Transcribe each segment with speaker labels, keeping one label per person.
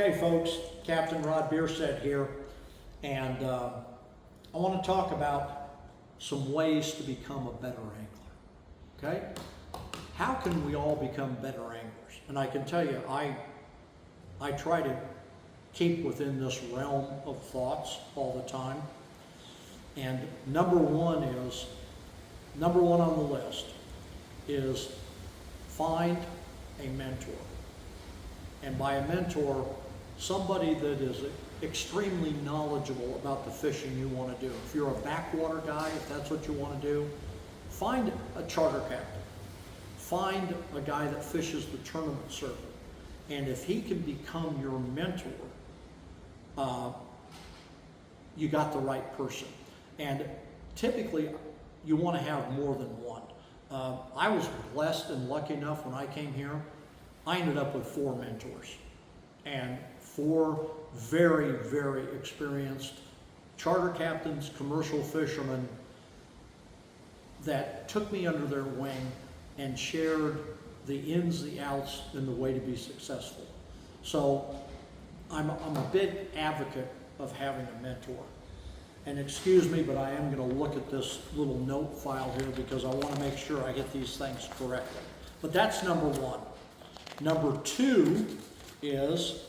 Speaker 1: Okay, folks, Captain Rod Bierstedt here, and I want to talk about some ways to become a better angler. Okay? How can we all become better anglers? And I can tell you, I try to keep within this realm of thoughts all the time. And number one on the list is find a mentor. And by a mentor, somebody that is extremely knowledgeable about the fishing you want to do. If you're a backwater guy, if that's what you want to do, find a charter captain. Find a guy that fishes the tournament circuit. And if he can become your mentor, you got the right person. And typically, you want to have more than one. I was blessed and lucky enough when I came here, I ended up with 4 mentors and 4 very, very experienced charter captains, commercial fishermen that took me under their wing and shared the ins, the outs, and the way to be successful. So I'm a big advocate of having a mentor. And excuse me, but I am going to look at this little note file here because I want to make sure I get these things correctly. But that's number 1. Number 2 is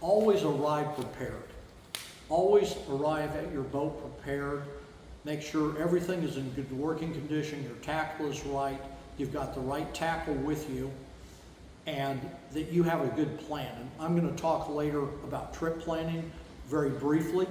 Speaker 1: always arrive prepared. Always arrive at your boat prepared. Make sure everything is in good working condition, your tackle is right, you've got the right tackle with you, and that you have a good plan. And I'm going to talk later about trip planning very briefly.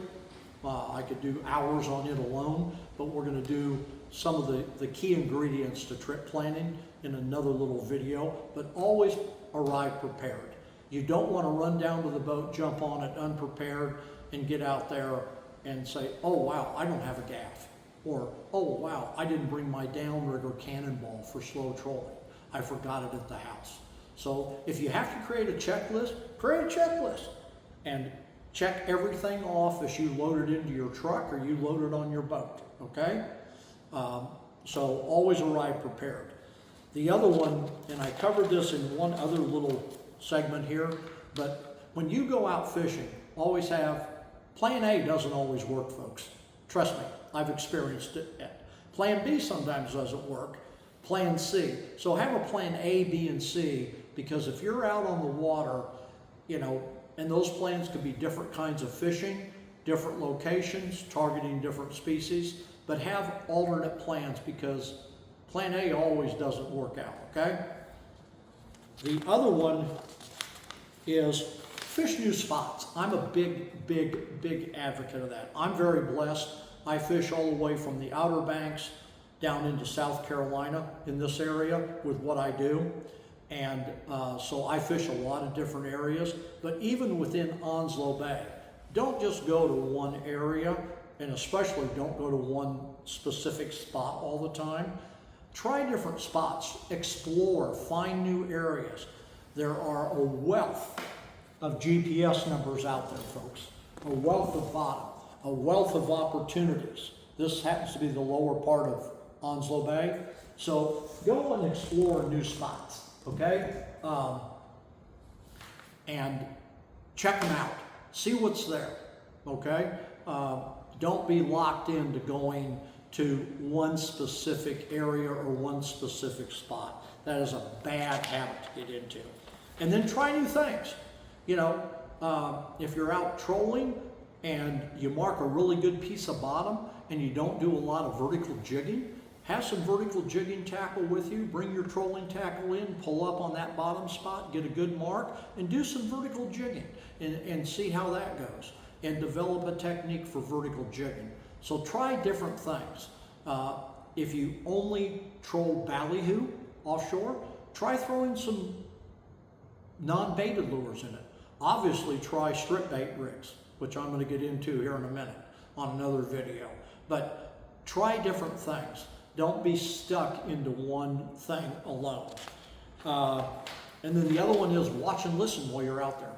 Speaker 1: I could do hours on it alone, but we're going to do some of the key ingredients to trip planning in another little video, but always arrive prepared. You don't want to run down to the boat, jump on it unprepared, and get out there and say, oh wow, I don't have a gaff. Or, oh wow, I didn't bring my downrig or cannonball for slow trolling. I forgot it at the house. So if you have to create a checklist, create a checklist. And check everything off as you load it into your truck or you load it on your boat, okay? So always arrive prepared. The other one, and I covered this in one other little segment here, but when you go out fishing, always have, plan A doesn't always work, folks. Trust me, I've experienced it. Plan B sometimes doesn't work. Plan C. So have a plan A, B, and C, because if you're out on the water, you know, and those plans could be different kinds of fishing, different locations, targeting different species, but have alternate plans because plan A always doesn't work out, okay? The other one is fish new spots. I'm a big advocate of that. I'm very blessed. I fish all the way from the Outer Banks down into South Carolina in this area with what I do. And so I fish a lot of different areas, but even within Onslow Bay, don't just go to one area, and especially don't go to one specific spot all the time. Try different spots, explore, find new areas. There are a wealth of GPS numbers out there, folks, a wealth of bottom, a wealth of opportunities. This happens to be the lower part of Onslow Bay, so go and explore new spots. Okay, and check them out. See what's there. Okay, don't be locked into going to one specific area or one specific spot. That is a bad habit to get into. And then try new things. You know, if you're out trolling and you mark a really good piece of bottom and you don't do a lot of vertical jigging, have some vertical jigging tackle with you, bring your trolling tackle in, pull up on that bottom spot, get a good mark, and do some vertical jigging and see how that goes. And develop a technique for vertical jigging. So try different things. If you only troll ballyhoo offshore, try throwing some non-baited lures in it. Obviously try strip bait rigs, which I'm going to get into here in a minute on another video. But try different things. Don't be stuck into one thing alone. And then the other one is watch and listen while you're out there.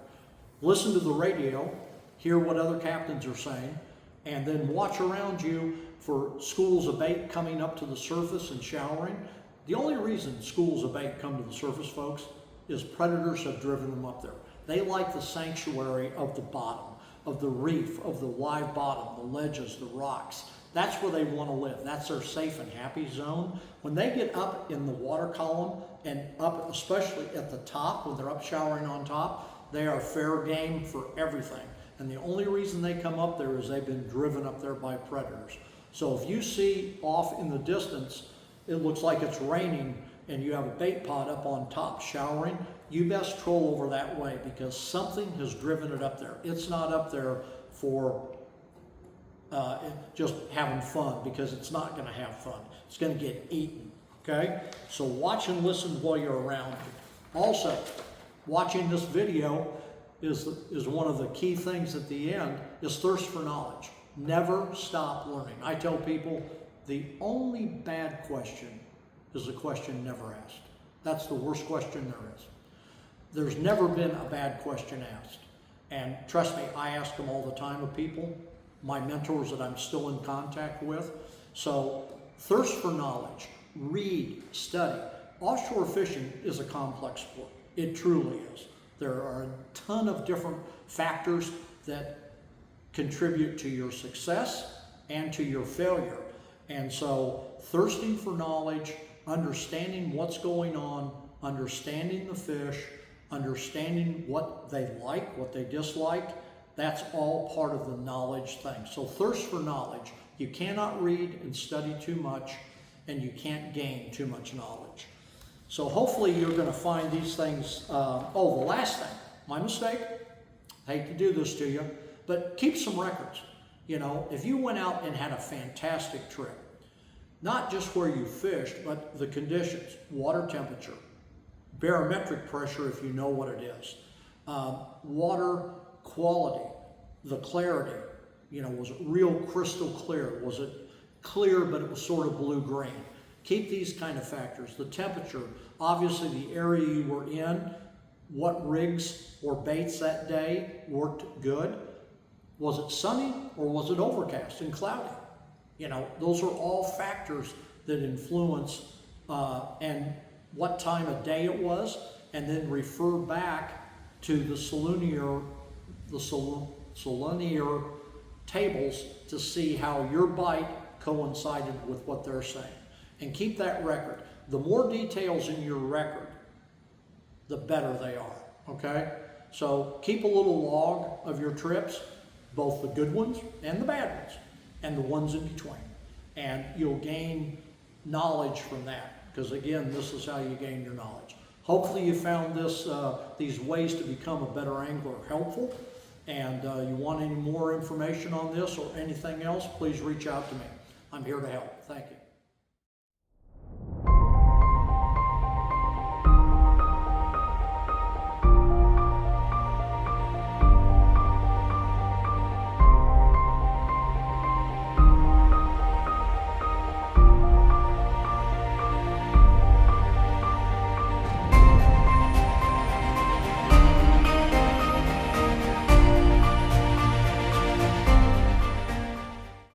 Speaker 1: Listen to the radio, hear what other captains are saying, and then watch around you for schools of bait coming up to the surface and showering. The only reason schools of bait come to the surface, folks, is predators have driven them up there. They like the sanctuary of the bottom, of the reef, of the live bottom, the ledges, the rocks. That's where they want to live. That's their safe and happy zone. When they get up in the water column and up, especially at the top, when they're up showering on top, they are fair game for everything. And the only reason they come up there is they've been driven up there by predators. So if you see off in the distance, it looks like it's raining and you have a bait pod up on top showering, you best troll over that way because something has driven it up there. It's not up there for just having fun, because it's not going to have fun. It's going to get eaten, okay? So watch and listen while you're around. Also, watching this video is one of the key things at the end, is thirst for knowledge. Never stop learning. I tell people the only bad question is the question never asked. That's the worst question there is. There's never been a bad question asked. And trust me, I ask them all the time of people, my mentors that I'm still in contact with. So thirst for knowledge, read, study. Offshore fishing is a complex sport. It truly is. There are a ton of different factors that contribute to your success and to your failure. And so thirsting for knowledge, understanding what's going on, understanding the fish, understanding what they like, what they dislike, that's all part of the knowledge thing. So thirst for knowledge. You cannot read and study too much, and you can't gain too much knowledge. So hopefully you're going to find these things. The last thing, my mistake, I hate to do this to you, but keep some records. You know, if you went out and had a fantastic trip, not just where you fished, but the conditions, water temperature, barometric pressure if you know what it is, water quality, the clarity, you know, was it real crystal clear? Was it clear but it was sort of blue-green? Keep these kind of factors. The temperature, obviously the area you were in, what rigs or baits that day worked good. Was it sunny or was it overcast and cloudy? You know, those are all factors that influence and what time of day it was, and then refer back to the salunier tables to see how your bite coincided with what they're saying. And keep that record. The more details in your record, the better they are, okay? So keep a little log of your trips, both the good ones and the bad ones, and the ones in between. And you'll gain knowledge from that, because again, this is how you gain your knowledge. Hopefully you found these ways to become a better angler helpful. And you want any more information on this or anything else, please reach out to me. I'm here to help. Thank you.